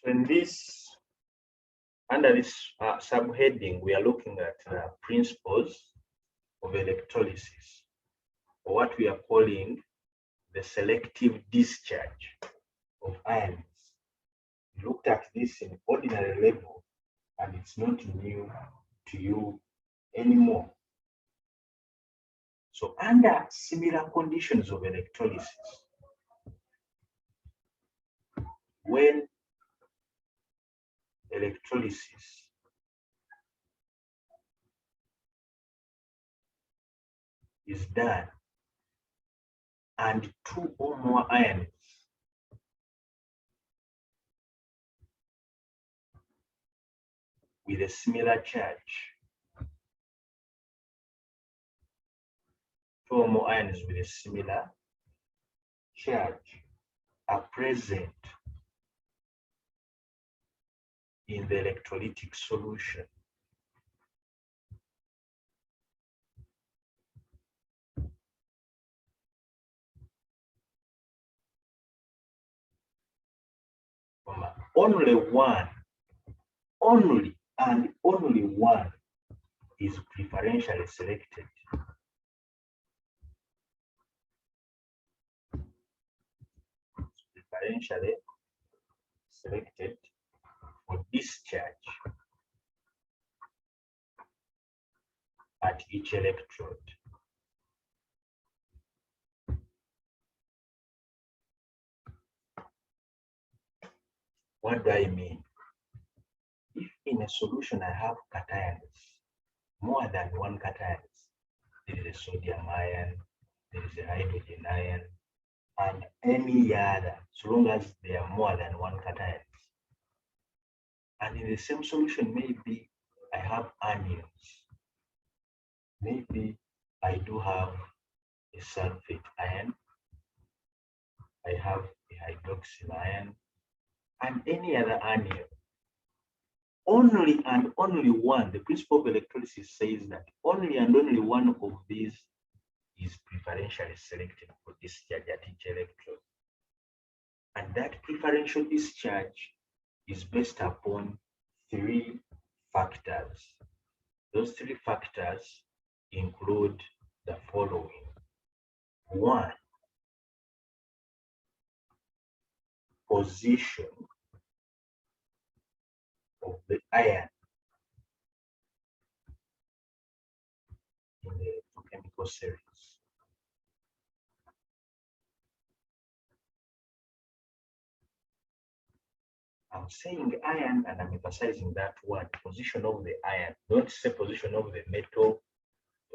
So in this, under this subheading, we are looking at principles of electrolysis, or what we are calling the selective discharge of ions. We looked at this in ordinary level, and it's not new to you anymore. So under similar conditions of electrolysis, when electrolysis is done and two or more ions with a similar charge, two or more ions with a similar charge are present in the electrolytic solution, only one is preferentially selected. Preferentially selected for discharge at each electrode. What do I mean? If in a solution I have cations, more than one cations, there is a sodium ion, there is a hydrogen ion, and any other, so long as there are more than one cations. And in the same solution, maybe I have anions. Maybe I do have a sulfate ion, I have a hydroxyl ion, and any other anion. Only and only one, the principle of electrolysis says that only and only one of these is preferentially selected for discharge at each electrode. And that preferential discharge is based upon three factors. Those three factors include the following. One, position of the ion in the electrochemical series. I'm saying ion and I'm emphasizing that word, position of the ion. Don't say position of the metal,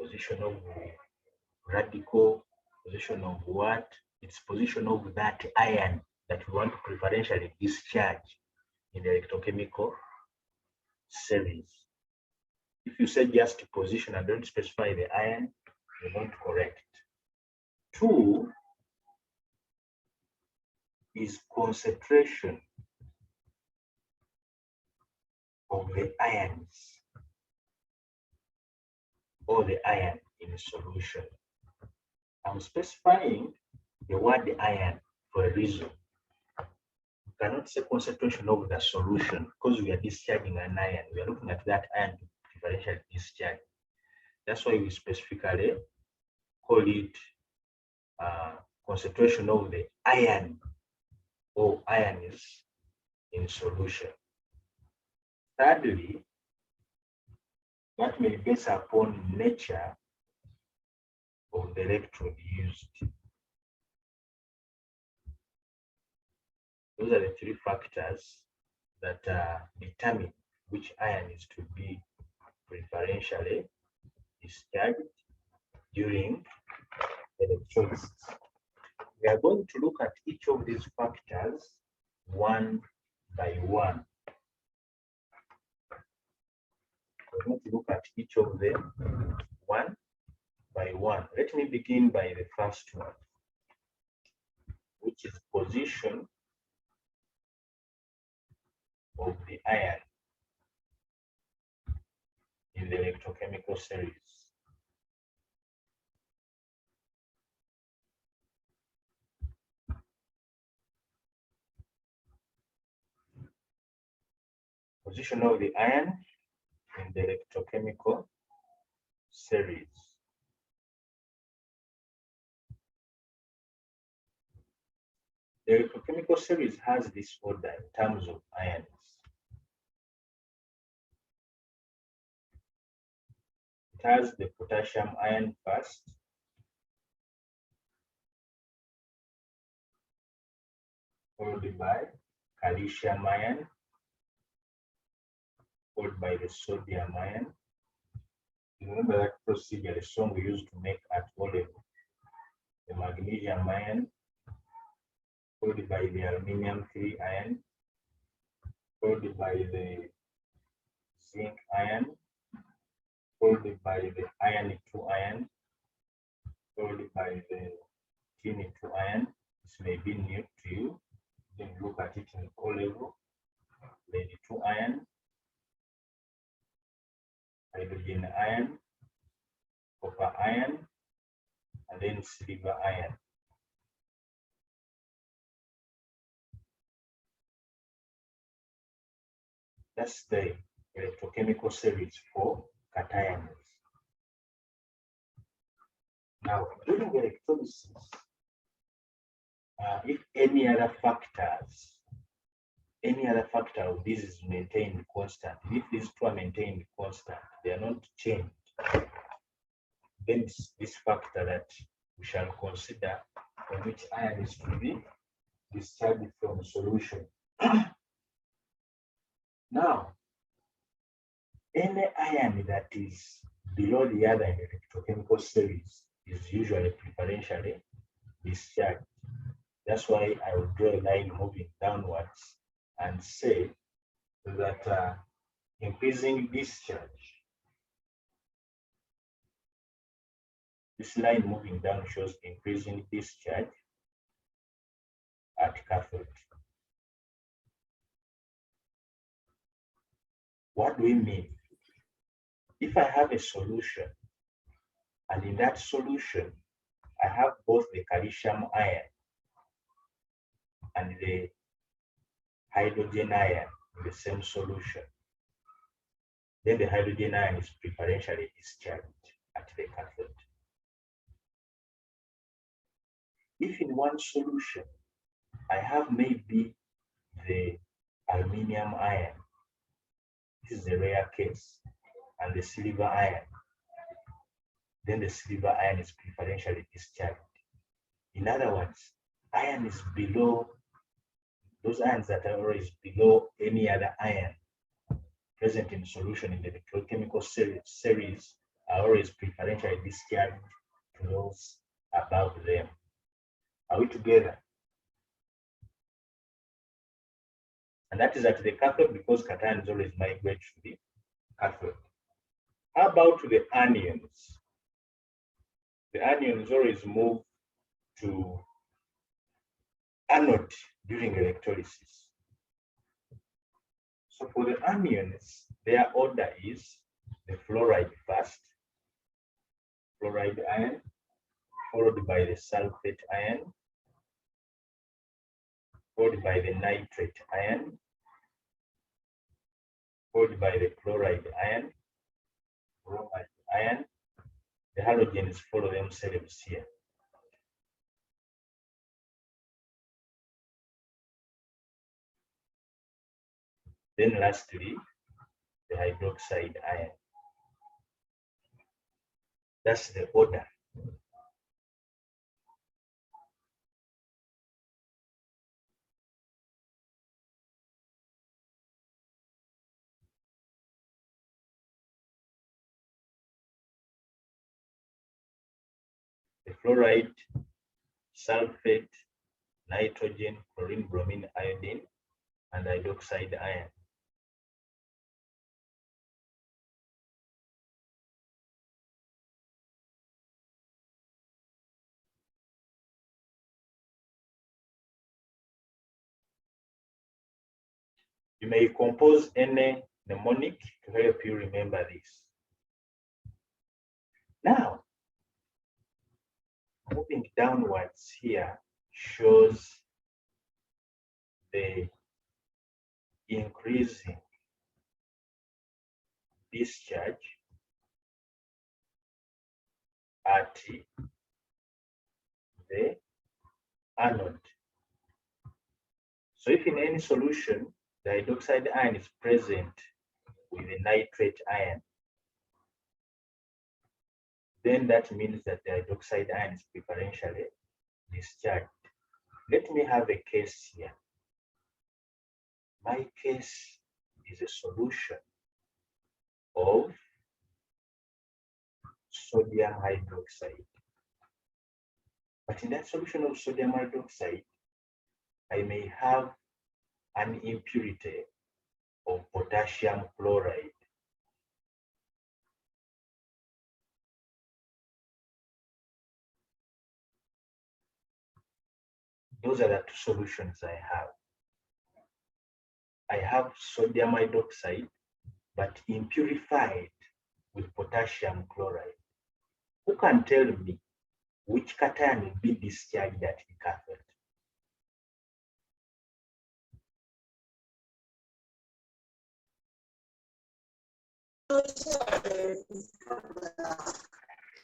position of the radical, position of what? It's position of that ion that we want to preferentially discharge in the electrochemical series. If you say just position and don't specify the ion, you're not correct. Two is concentration of the ions or the ion in a solution. I'm specifying the word ion for a reason. You cannot say concentration of the solution because we are discharging an ion. We are looking at that ion to differential discharge. That's why we specifically call it concentration of the ion or ions in solution. Thirdly, that may be based upon nature of the electrode used. Those are the three factors that determine which ion is to be preferentially discharged during electrolysis. We are going to look at each of these factors one by one. We're going to look at each of them one by one. Let me begin by the first one, which is position of the ion in the electrochemical series. Position of the ion in the electrochemical series. The electrochemical series has this order in terms of ions. It has the potassium ion first, followed by calcium ion, followed by the sodium ion. Remember that procedure, the song we used to make at O level. The magnesium ion, followed by the aluminium 3 ion, followed by the zinc ion, followed by the iron 2 ion, followed by the tin 2 ion. This may be new to you. Then look at it in O level. Lead 2 ion, hydrogen ion, copper ion, and then silver ion. That's the electrochemical series for cations. Now, during electrolysis, if any other factor of this is maintained constant, if these two are maintained constant, they are not changed, then this factor that we shall consider on which ion is to be discharged from solution. Now, any ion that is below the other in the electrochemical series is usually preferentially discharged. That's why I will draw a line moving downwards and say that increasing discharge, this line moving down shows increasing discharge at cathode. What do we mean? If I have a solution, and in that solution, I have both the calcium ion and the hydrogen ion in the same solution, then the hydrogen ion is preferentially discharged at the cathode. If in one solution, I have maybe the aluminium ion, this is a rare case, and the silver ion, then the silver ion is preferentially discharged. In other words, ion is below, those ions that are always below any other ion present in solution in the electrochemical series are always preferentially discharged to those above them. Are we together? And that is at the cathode because cations always migrate to the cathode. How about the anions? The anions always move to anode during electrolysis. So for the anions, their order is the fluoride first, fluoride ion, followed by the sulfate ion, followed by the nitrate ion, followed by the chloride ion, bromide ion. The halogens follow themselves here. Then lastly, the hydroxide ion. That's the order. The fluoride, sulfate, nitrogen, chlorine, bromine, iodine, and hydroxide ion. You may compose any mnemonic to help you remember this. Now, moving downwards here shows the increasing discharge at the anode. So if in any solution, the hydroxide ion is present with a nitrate ion, then that means that the hydroxide ion is preferentially discharged. Let me have a case here. My case is a solution of sodium hydroxide. But in that solution of sodium hydroxide, I may have an impurity of potassium chloride. Those are the two solutions I have. I have sodium hydroxide, but impurified with potassium chloride. Who can tell me which cation will be discharged at the cathode?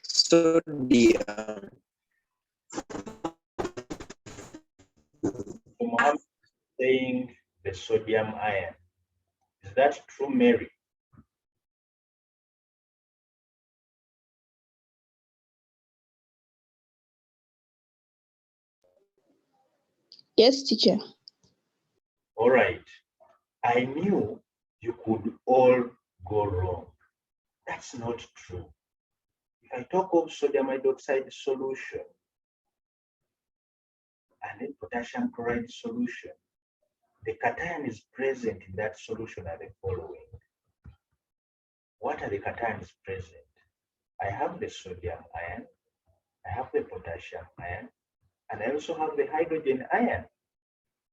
Sodium. So Mohammed is saying the sodium ion. Is that true, Mary? Yes, teacher. All right. I knew you could all go wrong. That's not true. If I talk of sodium hydroxide solution and then potassium chloride solution, the cation is present in that solution are the following. What are the cations present? I have the sodium ion, I have the potassium ion, and I also have the hydrogen ion.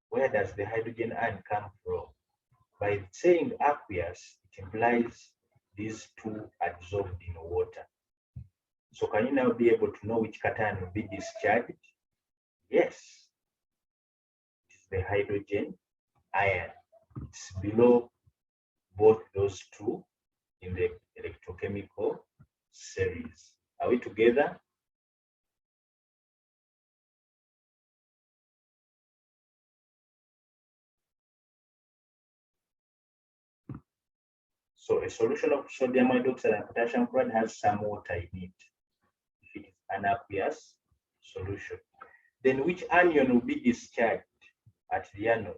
Where does the hydrogen ion come from? By saying aqueous, it implies these two adsorbed in water. So can you now be able to know which cation will be discharged? Yes, it's the hydrogen ion. It's below both those two in the electrochemical series. Are we together? So a solution of sodium hydroxide and potassium chloride has some water in it. If it is an aqueous solution, then which anion will be discharged at the anode?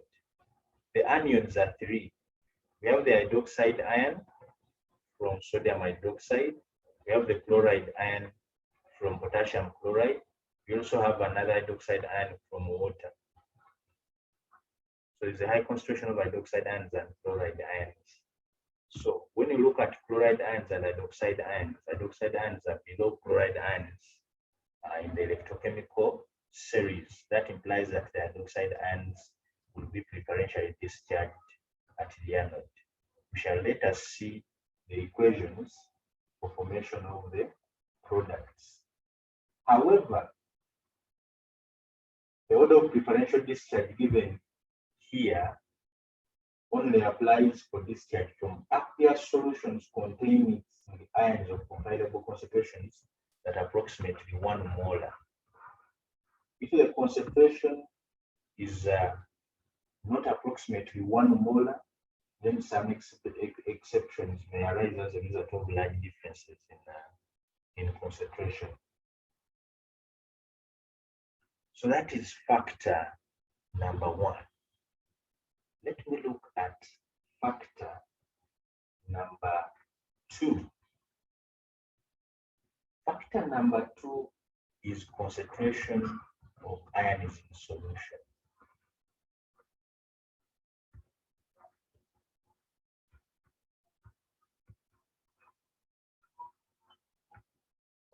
The anions are three. We have the hydroxide ion from sodium hydroxide. We have the chloride ion from potassium chloride. We also have another hydroxide ion from water. So there's a high concentration of hydroxide ions and chloride ions. So when you look at chloride ions and hydroxide ions are below chloride ions in the electrochemical series. That implies that the hydroxide ions will be preferentially discharged at the anode. We shall later see the equations for formation of the products. However, the order of preferential discharge given here only applies for discharge from aqueous solutions containing ions of compatible concentrations that approximately 1 molar. If the concentration is not approximately 1 molar, then some exceptions may arise as a result of large differences in concentration. So that is factor number 1. Let me look at factor number 2. Factor number 2 is concentration of ions in solution.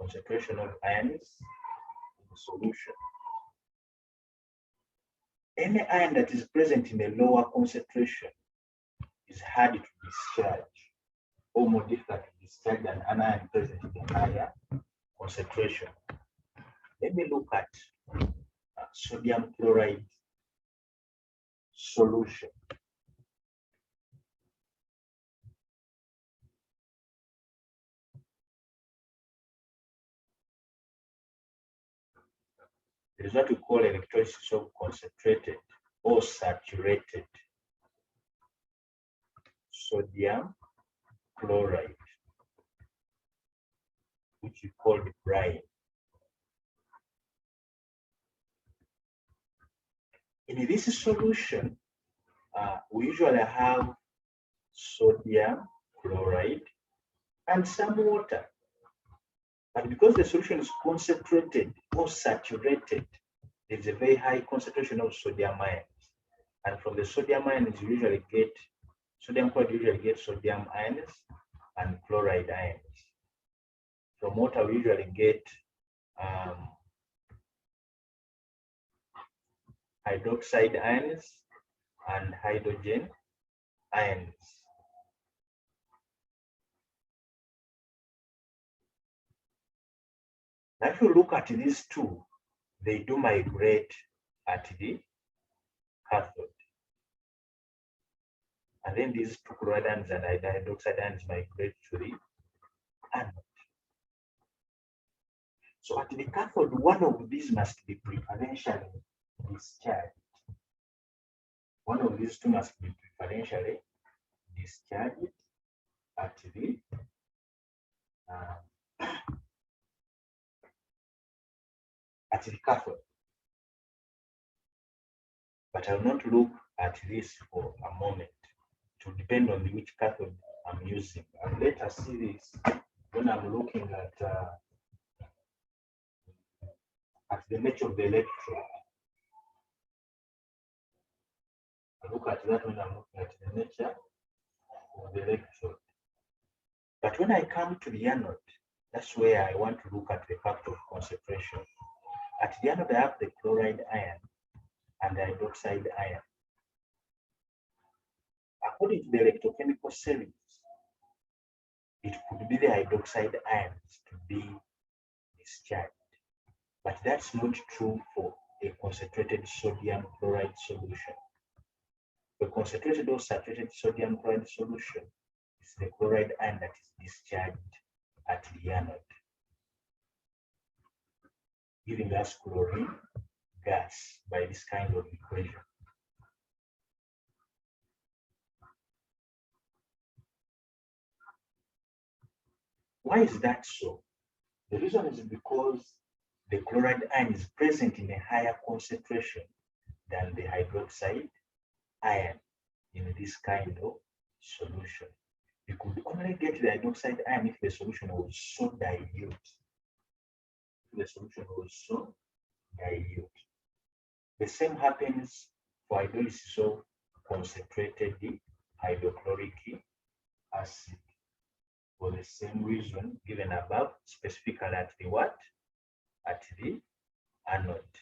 Concentration of ions in solution. Any ion that is present in a lower concentration is hard to discharge, or more difficult to discharge than an ion present in a higher concentration. Let me look at sodium chloride solution. There is what we call electrolysis of concentrated or saturated sodium chloride, which we call the brine. In this solution, we usually have sodium chloride and some water. But because the solution is concentrated or saturated, there's a very high concentration of sodium ions. And from the sodium ions, you usually get sodium chloride, usually get sodium ions and chloride ions. From water, we usually get hydroxide ions and hydrogen ions. Now, if you look at these two, they do migrate at the cathode. And then these two chloride ions and hydroxide ions migrate to the anode. So at the cathode, one of these must be preferentially discharged. One of these two must be preferentially discharged at the cathode. But I will not look at this for a moment. To depend on which cathode I'm using. And let us see this when I'm looking at the nature of the electrode. I look at that when I'm looking at the nature of the electrode. But when I come to the anode, that's where I want to look at the factor of concentration. At the anode, I have the chloride ion and the hydroxide ion. According to the electrochemical series, it could be the hydroxide ions to be discharged. But that's not true for a concentrated sodium chloride solution. The concentrated or saturated sodium chloride solution is the chloride ion that is discharged at the anode, giving us chlorine gas by this kind of equation. Why is that so? The reason is because the chloride ion is present in a higher concentration than the hydroxide ion in this kind of solution. You could only get the hydroxide ion if the solution was so dilute. If the solution was so dilute. The same happens for hydrolysis of concentrated hydrochloric acid. For the same reason given above, specifically at the what? At the anode.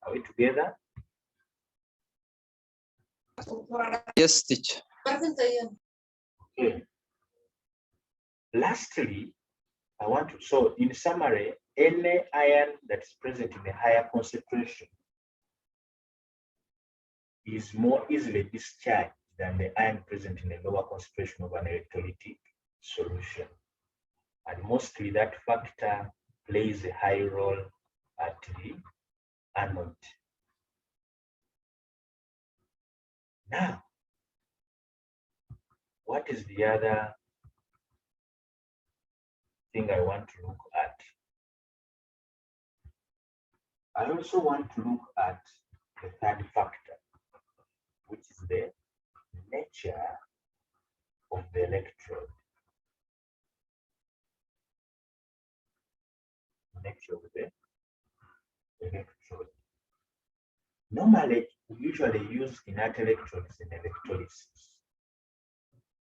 Are we together? Yes, teacher. Okay. Lastly, I want to, so in summary, any ion that is present in a higher concentration is more easily discharged than the ion present in a lower concentration of an electrolytic solution. And mostly that factor plays a high role at the anode. Now, what is the other thing I want to look at? I also want to look at the third factor, which is the nature of the electrode. Nature of the electrode. Normally, we usually use inert electrodes in electrolysis.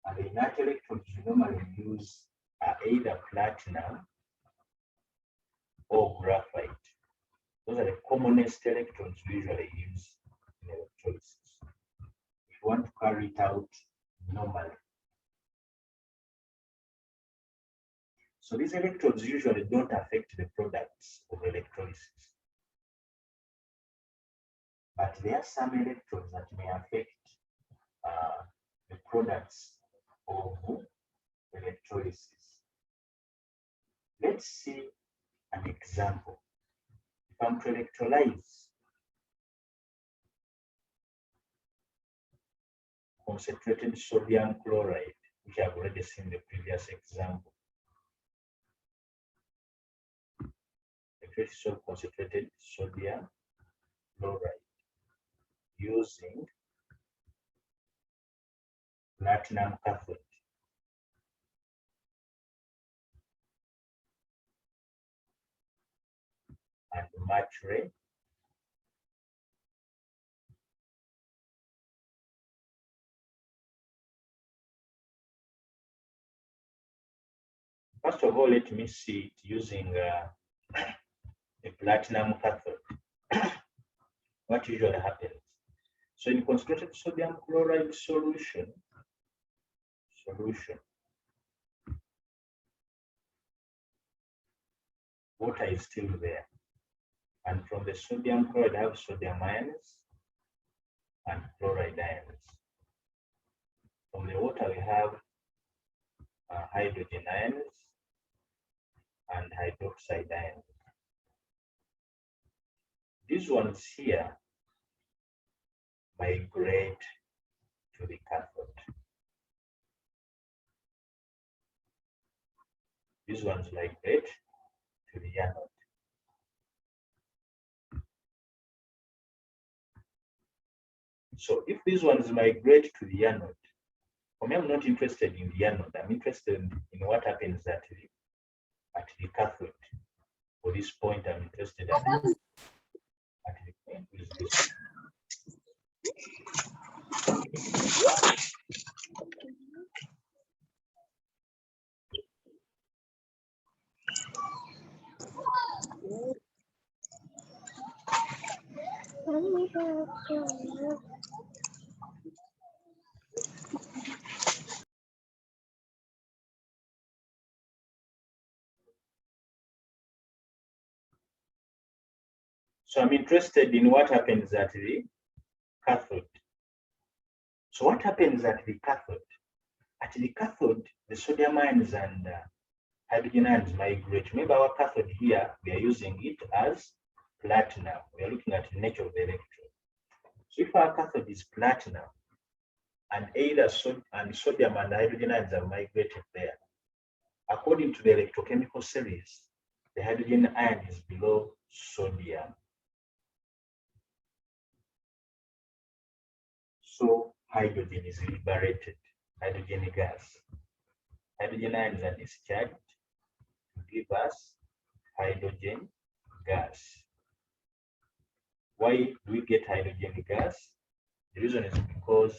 And the inert electrodes we normally use are either platinum or graphite. Those are the commonest electrodes we usually use in electrolysis. If you want to carry it out normally. So these electrodes usually don't affect the products of electrolysis. But there are some electrodes that may affect the products of electrolysis. Let's see an example. If I'm to electrolyze concentrated sodium chloride, which I've already seen in the previous example, concentrated sodium chloride using platinum cathode. And mercury first of all, let me see it using a platinum cathode. What usually happens? So in concentrated sodium chloride solution, water is still there. And from the sodium chloride, I have sodium ions and chloride ions. From the water, we have hydrogen ions and hydroxide ions. These ones here migrate to the cathode. These ones migrate to the anode. So if these ones migrate to the anode, for me, I'm not interested in the anode. I'm interested in what happens at the cathode. For this point, I'm interested at the point is this. So I'm interested in what happens at the cathode. So what happens at the cathode? At the cathode, the sodium ions and hydrogen ions migrate. Remember our cathode here, we are using it as platinum. We are looking at the nature of the electrode. So if our cathode is platinum, and either sodium and hydrogen ions have migrated there, according to the electrochemical series, the hydrogen ion is below sodium. So hydrogen is liberated, hydrogen gas. Hydrogen ions are discharged to give us hydrogen gas. Why do we get hydrogen gas? The reason is because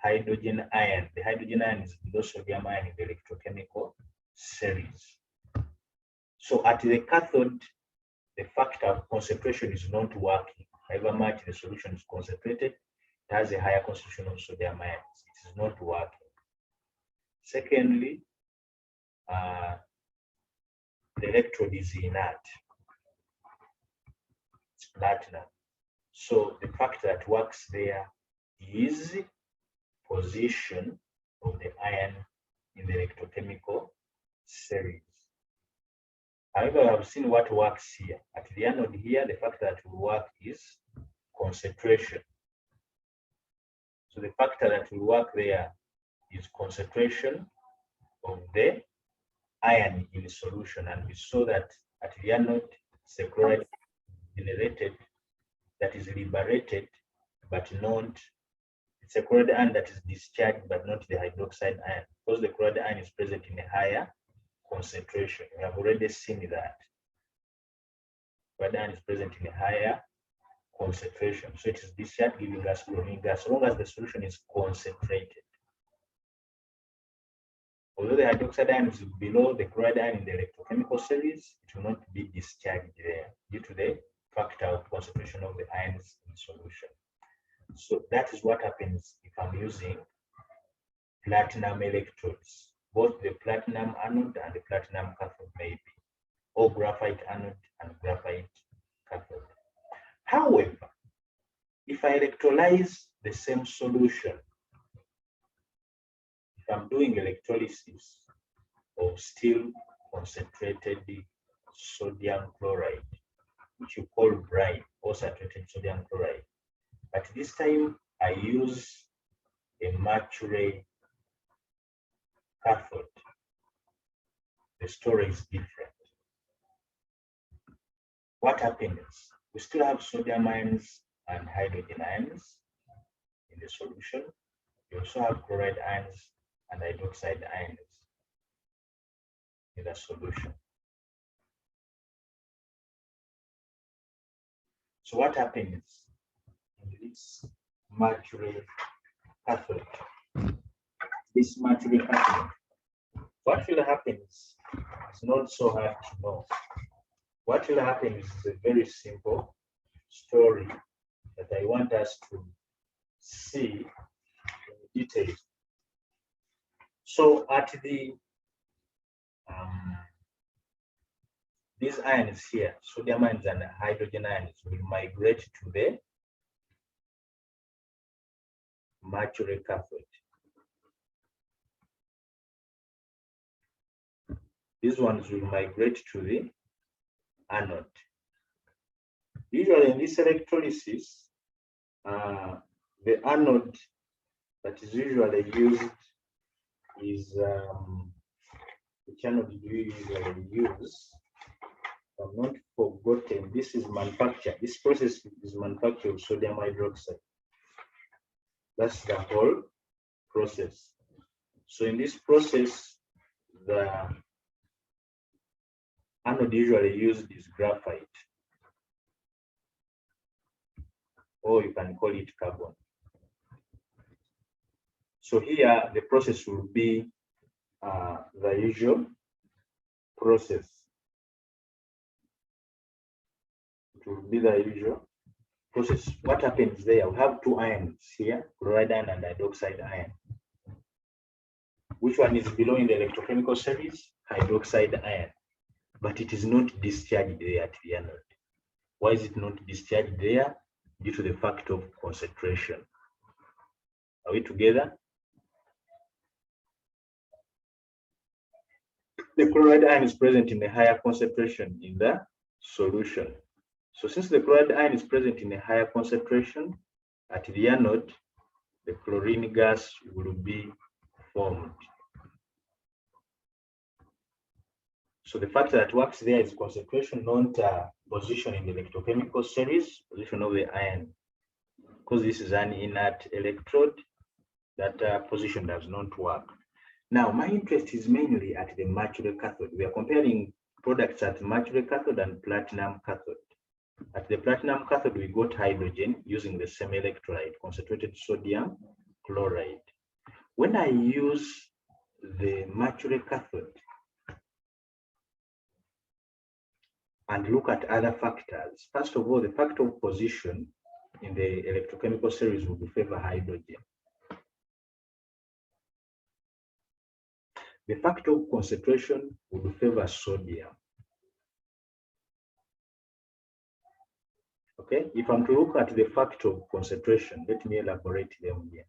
hydrogen ion, the hydrogen ion is below sodium ion in the electrochemical series. So at the cathode, the factor of concentration is not working. However much the solution is concentrated, it has a higher concentration of sodium ions. It is not working. Secondly, the electrode is inert. It's platinum. So the factor that works there is position of the ion in the electrochemical series. However, I've seen what works here. At the anode here, the factor that will work is concentration. So the factor that will work there is concentration of the ion in solution. And we saw that at the anode, it's a chloride generated that is liberated, but not, it's a chloride ion that is discharged, but not the hydroxide ion, because the chloride ion is present in a higher concentration. We have already seen that. Chloride ion is present in a higher concentration. So it is discharged, giving us chlorine gas, as long as the solution is concentrated. Although the hydroxide ion is below the chloride ion in the electrochemical series, it will not be discharged there due to the factor of concentration of the ions in solution. So that is what happens if I'm using platinum electrodes, both the platinum anode and the platinum cathode maybe, or graphite anode and graphite cathode. However, if I electrolyze the same solution, if I'm doing electrolysis of still concentrated sodium chloride, which you call brine or saturated sodium chloride. But this time I use a mercury cathode. The story is different. What happens? We still have sodium ions and hydrogen ions in the solution. We also have chloride ions and hydroxide ions in the solution. So what happens in this mercury cathode? This mercury cathode, what will happen is not so hard to know. What will happen is a very simple story that I want us to see in detail. So at the these ions here, sodium ions and hydrogen ions, will migrate to the mercury cathode. These ones will migrate to the anode. Usually in this electrolysis, the anode that is usually used is which anode do you usually use? I'm not forgotten. This is manufacture. This process is manufacture of sodium hydroxide. That's the whole process. So in this process, the anode usually used is graphite, or you can call it carbon. So here the process will be the usual process. It will be the usual process. What happens there? We have two ions here, chloride ion and hydroxide ion. Which one is below in the electrochemical series? Hydroxide ion. But it is not discharged there at the anode. Why is it not discharged there? Due to the fact of concentration. Are we together? The chloride ion is present in a higher concentration in the solution. So since the chloride ion is present in a higher concentration at the anode, the chlorine gas will be formed. So the factor that works there is concentration, not position in the electrochemical series, position of the ion. Because this is an inert electrode, that position does not work. Now, my interest is mainly at the mercury cathode. We are comparing products at mercury cathode and platinum cathode. At the platinum cathode, we got hydrogen using the same electrolyte, concentrated sodium chloride. When I use the mercury cathode and look at other factors, first of all, the factor of position in the electrochemical series will favor hydrogen. The factor of concentration would favor sodium. Okay, if I'm to look at the factor of concentration, let me elaborate them here.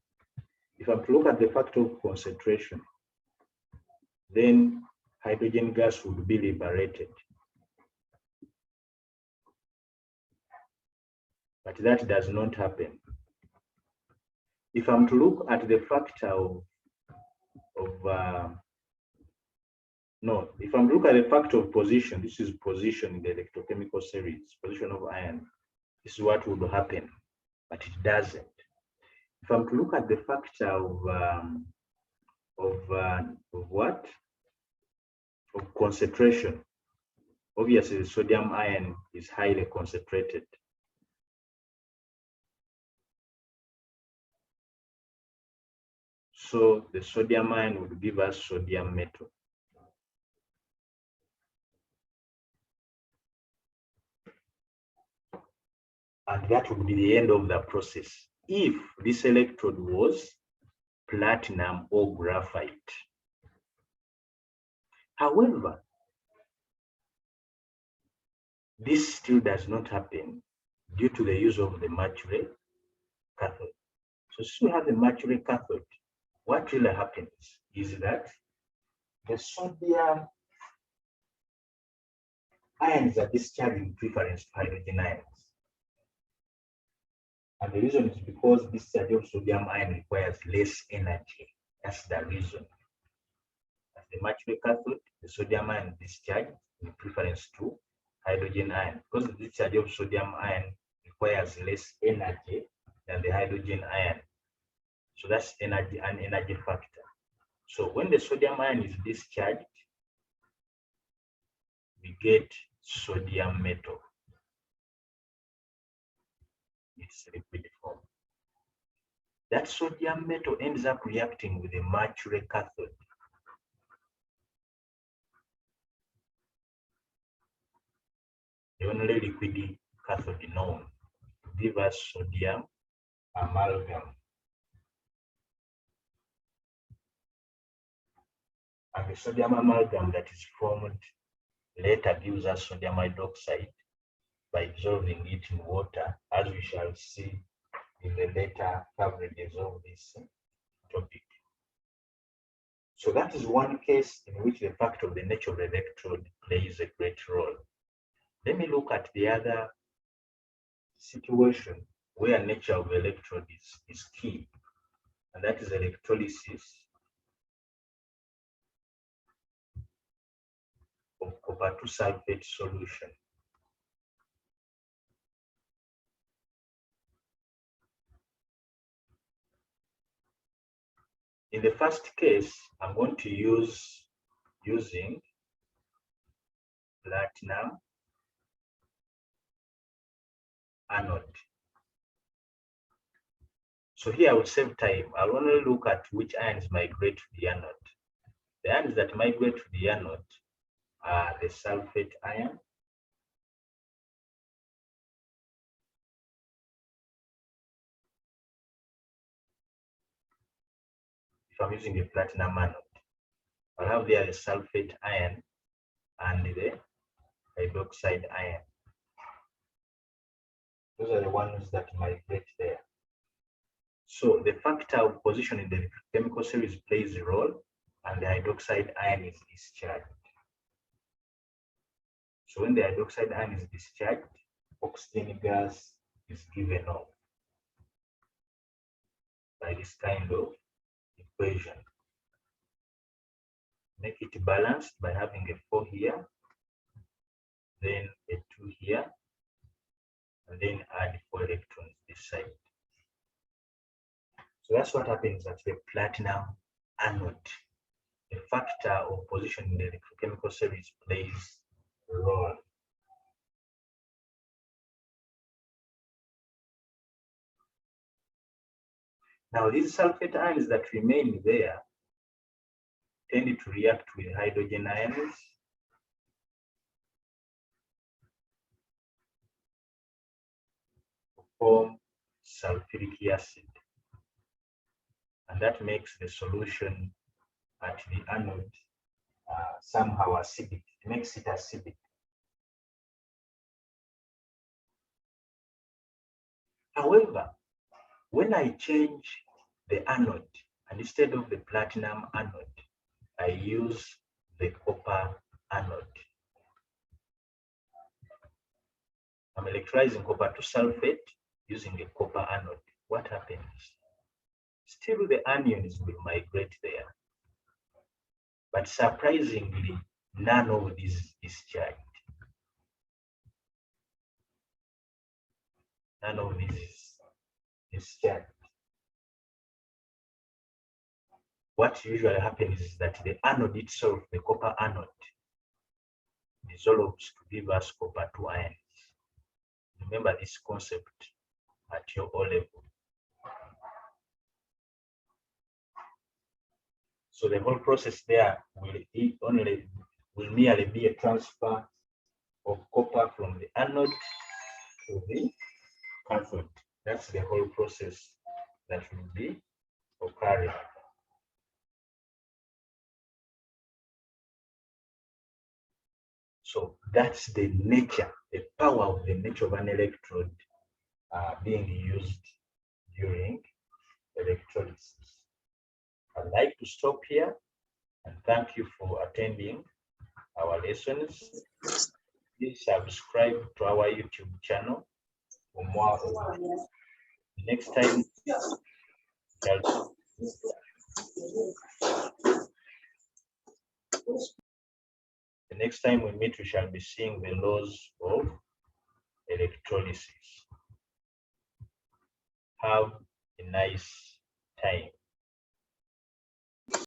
If I'm to look at the factor of concentration, then hydrogen gas would be liberated. But that does not happen. If I'm to look at the factor if I'm to look at the factor of position, this is position in the electrochemical series, position of ion. This is what would happen, but it doesn't. If I'm to look at the factor of concentration, obviously the sodium ion is highly concentrated. So the sodium ion would give us sodium metal. And that would be the end of the process if this electrode was platinum or graphite. However, this still does not happen due to the use of the mercury cathode. So since we have the mercury cathode, what really happens is that the sodium ions are discharged in preference to hydrogen ions. And the reason is because discharge of sodium ion requires less energy. That's the reason. As the mercury cathode, the sodium ion discharged in preference to hydrogen ion. Because the discharge of sodium ion requires less energy than the hydrogen ion. So that's energy, an energy factor. So when the sodium ion is discharged, we get sodium metal. It's liquid form. That sodium metal ends up reacting with the mercury cathode. The only liquid cathode known to give us sodium amalgam. And the sodium amalgam that is formed later gives us sodium hydroxide by dissolving it in water, as we shall see in the later coverages of this topic. So that is one case in which the fact of the nature of the electrode plays a great role. Let me look at the other situation where nature of the electrode is key, and that is electrolysis of copper 2 sulfate solution. In the first case, I'm going to using platinum anode. So here I will save time. I'll only look at which ions migrate to the anode. The ions that migrate to the anode are the sulfate ion, if I'm using a platinum anode. I'll have there the sulfate ion and the hydroxide ion. Those are the ones that migrate there. So the factor of position in the chemical series plays a role, and the hydroxide ion is discharged. So when the hydroxide ion is discharged, oxygen gas is given off by this kind of equation. Make it balanced by having a 4 here, then a 2 here, and then add 4 electrons this side. So that's what happens at the platinum anode. The factor of position in the electrochemical series plays a role. Now these sulfate ions that remain there tend to react with hydrogen ions to form sulfuric acid. And that makes the solution at the anode somehow acidic. It makes it acidic. However, when I change the anode, and instead of the platinum anode, I use the copper anode. I'm electrolyzing copper 2 sulfate using a copper anode. What happens? Still the anions will migrate there. But surprisingly, none of these is discharged. None of these is discharged. What usually happens is that the anode itself, the copper anode, dissolves to give us copper 2 ions. Remember this concept at your O level. So the whole process there will merely be a transfer of copper from the anode to the cathode. That's the whole process that will be occurring. So that's the nature, the power of the nature of an electrode being used during electrolysis. I'd like to stop here and thank you for attending our lessons. Please subscribe to our YouTube channel for more. Next time, the next time we meet, we shall be seeing the laws of electrolysis. Have a nice time.